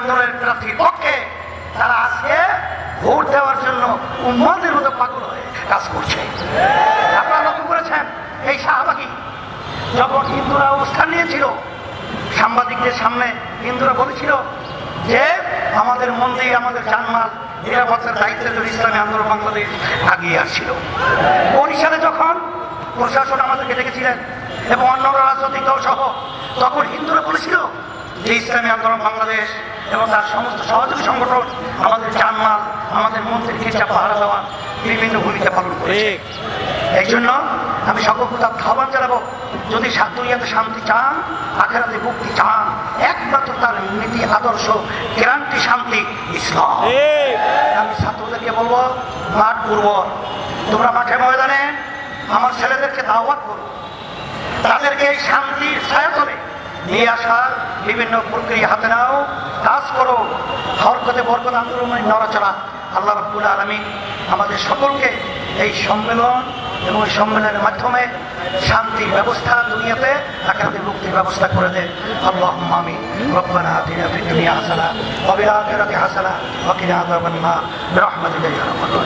আন্দোলনের প্রার্থীর পক্ষে তারা আজকে ভোট দেওয়ার জন্য উম্মতের মতো পাগল হয়ে কাজ করছে। আপনারা লক্ষ্য করেছেন এই শাহবাগী যখন হিন্দুরা অবস্থান নিয়েছিল, সাংবাদিকদের সামনে হিন্দুরা বলেছিল যে আমাদের মন্দির, আমাদের জানমাল নিরাপত্তার দায়িত্বের জন্য ইসলামী আন্দোলন বাংলাদেশ আগিয়ে আসছিল। বরিশালে যখন প্রশাসন আমাদেরকে ডেকেছিলেন এবং অন্যান্য রাজনৈতিক দল সহ, তখন হিন্দুরা বলেছিল যে ইসলামী আন্দোলন বাংলাদেশ এবং তার সমস্ত সহযোগী সংগঠন আমাদের জানমাল, আমাদের মন্দিরকে পাহারা দেওয়া বিভিন্ন ভূমিকা পালন করেছে। এই জন্য আমি সকল প্রতি আহ্বান জানাবো, যদি দুনিয়াতে শান্তি চান, আখিরাতে মুক্তি চান, একমাত্র তার নীতি আদর্শ গ্যারান্টি শান্তি ইসলাম। আমি ছাত্রদেরকে বলবো, মাঠ পূর্বক তোমরা মাঠে ময়দানে আমার ছেলেদেরকে দাওয়াত করো, তাদেরকে এই শান্তির ছায়াতলে নিয়ে আসার বিভিন্ন প্রক্রিয়া হাতে নাও, কাজ করো। হরকতে বরকত আন্দোলনের নড়াচড়া আল্লাহ রাব্বুল আলামিন আমাদের সকলকে এই সম্মেলন এবং এই সম্মেলনের মাধ্যমে শান্তির ব্যবস্থা দুনিয়াতে, আখিরাতে মুক্তির ব্যবস্থা করে দেন। আল্লাহুম্মা আমিন। রব্বানা আতিনা ফিদ দুনিয়া হাসানাহ ওয়া ফিল আখিরাতি হাসানাহ ওয়া কিনা আযাবান নার বিরহমাতিকা ইয়া রাব্বাল আলামিন।